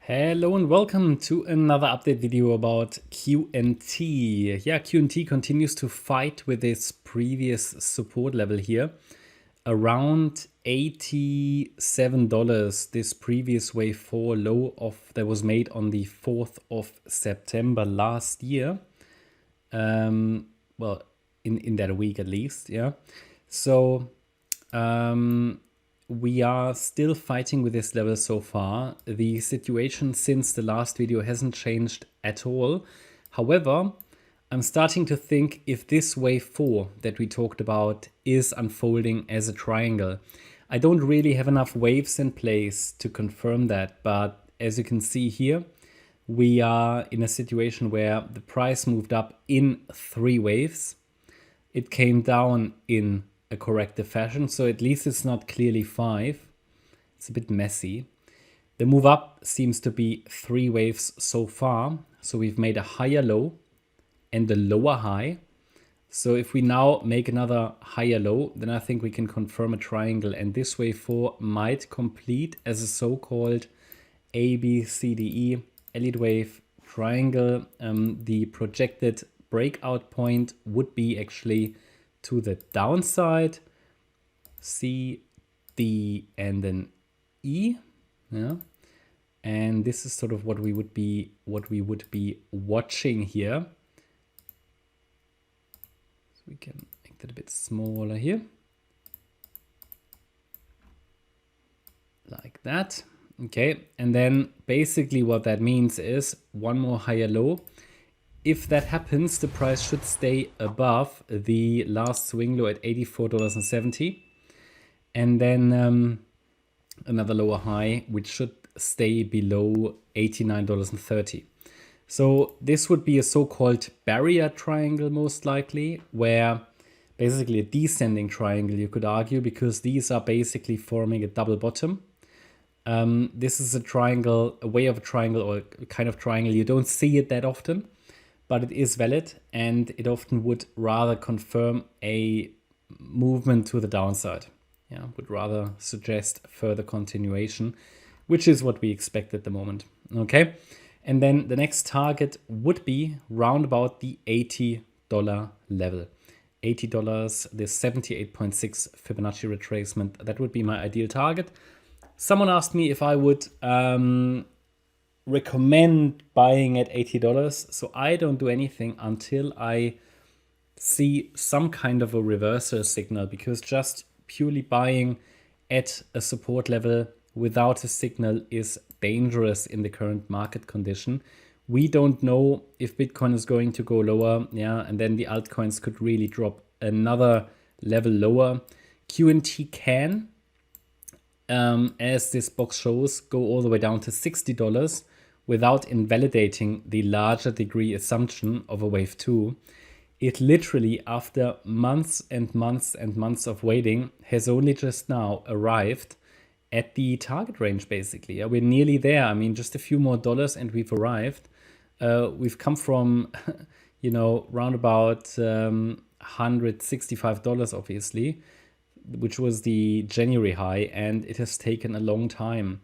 Hello and welcome to another update video about QNT. Yeah, QNT continues to fight with its previous support level here. Around $87, this previous wave 4 low that was made on the 4th of September last year. Well, in that week at least, yeah. So we are still fighting with this level so far. The situation since the last video hasn't changed at all. However, I'm starting to think if this wave 4 that we talked about is unfolding as a triangle. I don't really have enough waves in place to confirm that, but as you can see here, we are in a situation where the price moved up in 3 waves. It came down in a corrective fashion, so at least it's not clearly 5. It's a bit messy. The move up seems to be 3 waves so far. So we've made a higher low and a lower high. So if we now make another higher low, then I think we can confirm a triangle, and this wave 4 might complete as a so-called ABCDE elite wave triangle. The projected breakout point would be actually to the downside, C, D, and then E. Yeah. And this is sort of what we would be watching here. So we can make that a bit smaller here. Like that. Okay. And then basically what that means is one more higher low. If that happens, the price should stay above the last swing low at $84.70. And then another lower high, which should stay below $89.30. So this would be a so-called barrier triangle most likely, where basically a descending triangle, you could argue, because these are basically forming a double bottom. This is a triangle, a way of a triangle, or a kind of triangle. You don't see it that often, but it is valid, and it often would rather confirm a movement to the downside. Yeah, would rather suggest further continuation, which is what we expect at the moment. Okay, and then the next target would be round about the $80 level. $80, the 78.6 Fibonacci retracement. That would be my ideal target. Someone asked me if I would recommend buying at $80. So I don't do anything until I see some kind of a reversal signal, because just purely buying at a support level without a signal is dangerous in the current market condition. We don't know if Bitcoin is going to go lower, yeah, and then the altcoins could really drop another level lower. QNT can, as this box shows, go all the way down to $60 without invalidating the larger degree assumption of a wave 2. It literally, after months and months and months of waiting, has only just now arrived at the target range, basically. We're nearly there. I mean, just a few more dollars and we've arrived. We've come from, round about $165, obviously, which was the January high, and it has taken a long time.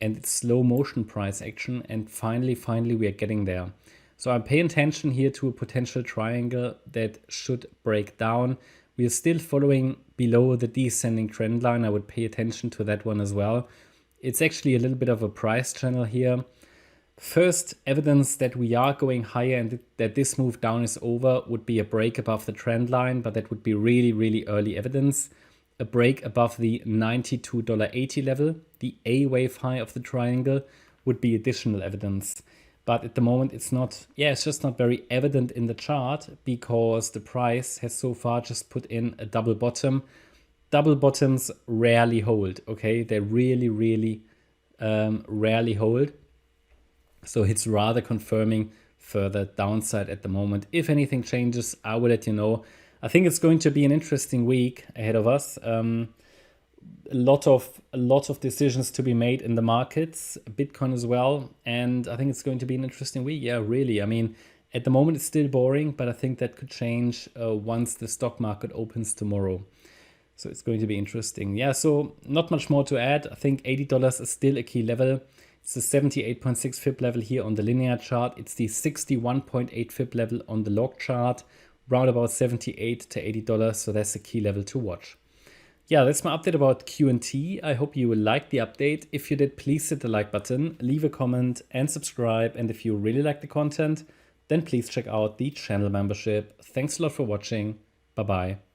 And it's slow motion price action, and finally we are getting there. So I'm paying attention here to a potential triangle that should break down. We are still following below the descending trend line. I would pay attention to that one as well. It's actually a little bit of a price channel here. First evidence that we are going higher and that this move down is over would be a break above the trend line, but that would be really early evidence. A break above the $92.80 level, the A wave high of the triangle, would be additional evidence. But at the moment, it's just not very evident in the chart, because the price has so far just put in a double bottom. Double bottoms rarely hold, okay? They really rarely hold. So it's rather confirming further downside at the moment. If anything changes, I will let you know. I think it's going to be an interesting week ahead of us. A lot of decisions to be made in the markets, Bitcoin as well, and I think it's going to be an interesting week. Yeah, really. I mean, at the moment it's still boring, but I think that could change once the stock market opens tomorrow. So it's going to be interesting. Yeah, so not much more to add. I think $80 is still a key level. It's the 78.6 fib level here on the linear chart. It's the 61.8 fib level on the log chart, round about $78 to $80. So that's the key level to watch. Yeah, that's my update about QNT. I hope you liked the update. If you did, please hit the like button, leave a comment and subscribe. And if you really like the content, then please check out the channel membership. Thanks a lot for watching. Bye-bye.